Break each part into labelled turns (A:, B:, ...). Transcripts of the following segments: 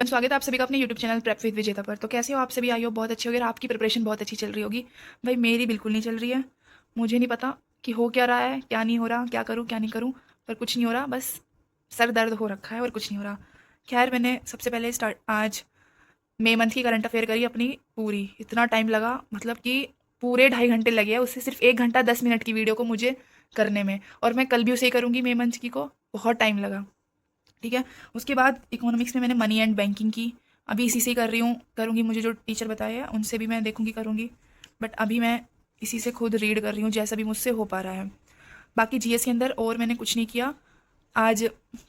A: स्वागत है आप सभी का अपने यूट्यूब चैनल प्रेप विद विजेता पर। तो कैसे हो आप सभी? आई हो बहुत अच्छे हो, अगर आपकी प्रिपरेशन बहुत अच्छी चल रही होगी। भाई मेरी बिल्कुल नहीं चल रही है। मुझे नहीं पता कि हो क्या रहा है, क्या नहीं हो रहा, क्या करूँ क्या नहीं करूँ, पर कुछ नहीं हो रहा। बस सर दर्द हो रखा है और कुछ नहीं हो रहा। खैर, मैंने सबसे पहले स्टार्ट आज मई मंथ की करंट अफेयर करी अपनी पूरी। इतना टाइम लगा, मतलब कि पूरे 2.5 घंटे लगे हैं, उससे सिर्फ 1 घंटा 10 मिनट की वीडियो को मुझे करने में। और मैं कल भी उसे ही करूँगी मई मंथ की को। बहुत टाइम लगा। ठीक है। उसके बाद इकोनॉमिक्स में मैंने मनी एंड बैंकिंग की। अभी इसी से ही कर रही हूँ, करूँगी। मुझे जो टीचर बताए हैं उनसे भी मैं देखूँगी, करूँगी। बट अभी मैं इसी से खुद रीड कर रही हूँ जैसा भी मुझसे हो पा रहा है। बाकी जीएस के अंदर और मैंने कुछ नहीं किया। आज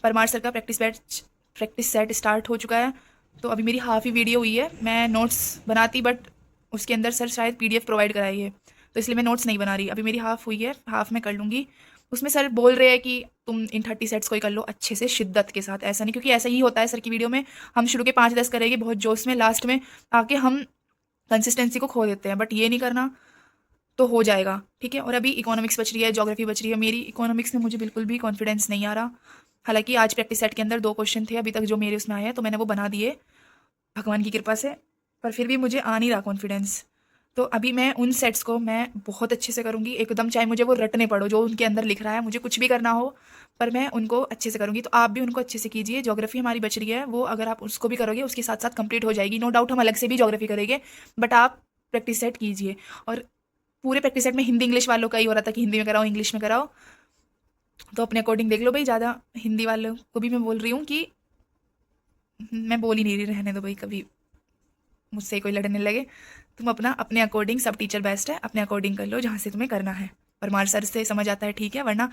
A: परमार सर का प्रैक्टिस सेट स्टार्ट हो चुका है। तो अभी मेरी हाफ ही वीडियो हुई है। मैं नोट्स बनाती, बट उसके अंदर सर शायद पीडीएफ प्रोवाइड कराई है, तो इसलिए मैं नोट्स नहीं बना रही। अभी मेरी हाफ हुई है, हाफ में कर लूँगी। उसमें सर बोल रहे हैं कि तुम इन 30 सेट्स को ही कर लो अच्छे से, शिद्दत के साथ। ऐसा नहीं, क्योंकि ऐसा ही होता है सर की वीडियो में। हम शुरू के 5-10 करेंगे बहुत जोश में, लास्ट में आके हम कंसिस्टेंसी को खो देते हैं। बट ये नहीं करना, तो हो जाएगा। ठीक है। और अभी इकोनॉमिक्स बच रही है, ज्योग्राफी बच रही है। मेरी इकोनॉमिक्स में मुझे बिल्कुल भी कॉन्फिडेंस नहीं आ रहा। हालांकि आज प्रैक्टिस सेट के अंदर 2 क्वेश्चन थे अभी तक जो मेरे उसमें आए हैं, तो मैंने वो बना दिए भगवान की कृपा से। पर फिर भी मुझे आ नहीं रहा कॉन्फिडेंस। तो अभी मैं उन सेट्स को मैं बहुत अच्छे से करूँगी एकदम, चाहे मुझे वो रटने पड़ो जो उनके अंदर लिख रहा है, मुझे कुछ भी करना हो, पर मैं उनको अच्छे से करूँगी। तो आप भी उनको अच्छे से कीजिए। ज्योग्राफी हमारी बच रही है, वो अगर आप उसको भी करोगे उसके साथ साथ कंप्लीट हो जाएगी। नो डाउट हम अलग से भी ज्योग्राफी करेंगे, बट आप प्रैक्टिस सेट कीजिए। और पूरे प्रैक्टिस सेट में हिंदी इंग्लिश वालों का ही हो रहा था कि हिंदी में कराओ, इंग्लिश में कराओ। तो अपने अकॉर्डिंग देख लो भाई। ज़्यादा हिंदी वालों को भी मैं बोल रही हूँ कि मैं बोल ही नहीं रही, रहने दो भाई, कभी मुझसे कोई लड़ने लगे। तुम अपना अपने अकॉर्डिंग, सब टीचर बेस्ट है, अपने अकॉर्डिंग कर लो जहाँ से तुम्हें करना है। परमार सर से समझ आता है ठीक है, वरना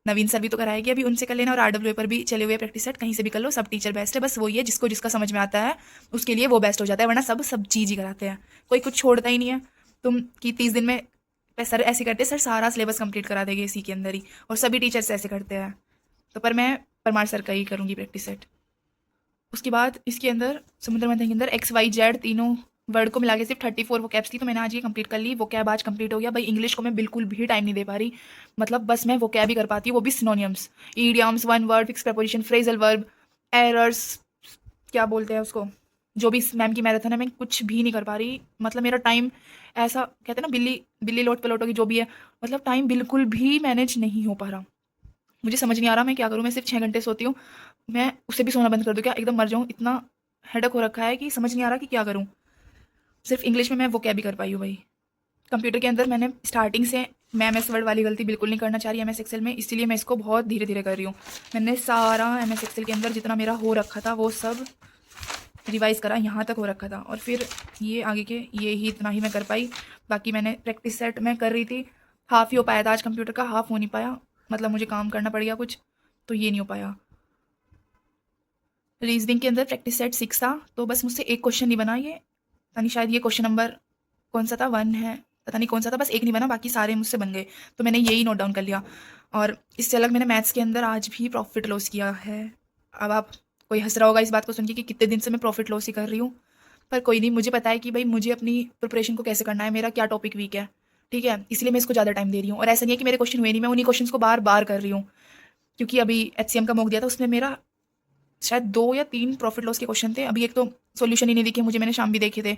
A: नवीन सर भी तो कराएगी, अभी उनसे कर लेना। और आरडब्ल्यू पर भी चले हुए प्रैक्टिस सेट, कहीं से भी कर लो, सब टीचर बेस्ट है। बस वही है, जिसको जिसका समझ में आता है उसके लिए वो बेस्ट हो जाता है, वरना सब सब चीज़ ही कराते हैं। कोई कुछ छोड़ता ही नहीं है। तुम कि 30 दिन में सर ऐसे करते, सर सारा सिलेबस कंप्लीट करा देंगे इसी के अंदर ही, और सभी टीचर्स ऐसे करते हैं। तो पर मैं परमार सर का ही करूँगी प्रैक्टिस सेट। उसके बाद इसके अंदर समुद्र मंथन के अंदर एक्स वाई जेड तीनों वर्ड को मिला के सिर्फ 34 वो कैब्स थी, तो मैंने आज ये कंप्लीट कर ली। वो कैब आज कंप्लीट हो गया भाई। इंग्लिश को मैं बिल्कुल भी टाइम नहीं दे पा रही। मतलब बस मैं वो कैब ही कर पाती हूँ, वो भी synonyms, idioms, one word, fix preposition, phrasal verb, errors, क्या बोलते हैं उसको, जो भी मैम की मैराथन है, मैं कुछ भी नहीं कर पा रही। मतलब मेरा टाइम ऐसा, कहते हैं ना, बिल्ली बिल्ली लोट पलोट होगी, जो भी है। मतलब टाइम बिल्कुल भी मैनेज नहीं हो पा रहा। मुझे समझ नहीं आ रहा मैं क्या करूँ। मैं सिर्फ 6 घंटे सोती हूँ। मैं उसे भी सोना बंद कर दूँ क्या, एकदम मर जाऊँ? इतना हेडक हो रखा है कि समझ नहीं आ रहा कि क्या करूँ। सिर्फ इंग्लिश में मैं वो क्या भी कर पाई हूँ भाई। कंप्यूटर के अंदर मैंने स्टार्टिंग से, मैं एम एस वर्ड वाली गलती बिल्कुल नहीं करना चाह रही एम एस एक्सेल में, इसीलिए मैं इसको बहुत धीरे धीरे कर रही हूँ। मैंने सारा एम एस एक्सेल के अंदर जितना मेरा हो रखा था वो सब रिवाइज करा, यहाँ तक हो रखा था। और फिर ये आगे के ये ही इतना ही मैं कर पाई। बाकी मैंने प्रैक्टिस सेट में कर रही थी, हाफ ही हो पाया था आज कंप्यूटर का, हाफ हो नहीं पाया। मतलब मुझे काम करना पड़ गया कुछ, तो ये नहीं हो पाया। रीजनिंग के अंदर प्रैक्टिस सेट 6 था, तो बस मुझसे एक क्वेश्चन नहीं बना। ये पता नहीं, शायद ये क्वेश्चन नंबर कौन सा था, 1 है, पता नहीं कौन सा था। बस एक नहीं बना, बाकी सारे मुझसे बन गए, तो मैंने यही नोट डाउन कर लिया। और इससे अलग मैंने मैथ्स के अंदर आज भी प्रॉफिट लॉस किया है। अब आप, कोई हंस रहा होगा इस बात को सुन के कि कितने दिन से मैं प्रॉफिट लॉस ही कर रही हूँ, पर कोई नहीं, मुझे पता है कि भाई मुझे अपनी प्रिपरेशन को कैसे करना है, मेरा क्या टॉपिक वीक है। ठीक है, इसलिए मैं इसको ज़्यादा टाइम दे रही हूँ। और ऐसा नहीं है कि मेरे क्वेश्चन हुए नहीं, मैं उन्हीं क्वेश्चन को बार बार कर रही हूँ। क्योंकि अभी एचसीएम का मॉक दिया था, उसमें मेरा शायद 2 या 3 प्रॉफिट लॉस के क्वेश्चन थे। अभी एक तो सॉल्यूशन ही नहीं दिखे मुझे, मैंने शाम भी देखे थे,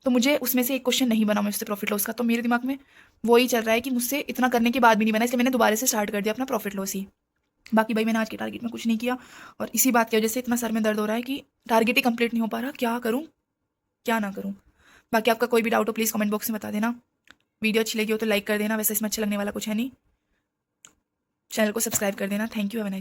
A: तो मुझे उसमें से एक क्वेश्चन नहीं बना मुझसे प्रॉफिट लॉस का। तो मेरे दिमाग में वही चल रहा है कि मुझसे इतना करने के बाद भी नहीं बना, इसलिए मैंने दोबारा से स्टार्ट कर दिया अपना प्रॉफिट लॉस ही। बाकी भाई मैंने आज के टारगेट में कुछ नहीं किया, और इसी बात की वजह से इतना सर में दर्द हो रहा है कि टारगेट ही कंप्लीट नहीं हो पा रहा। क्या करूँ क्या ना करूँ। बाकी आपका कोई भी डाउट हो प्लीज़ कमेंट बॉक्स में बता देना। वीडियो अच्छी लगी हो तो लाइक कर देना, वैसे इसमें अच्छा लगने वाला कुछ है नहीं। चैनल को सब्सक्राइब कर देना। Thank you, have a nice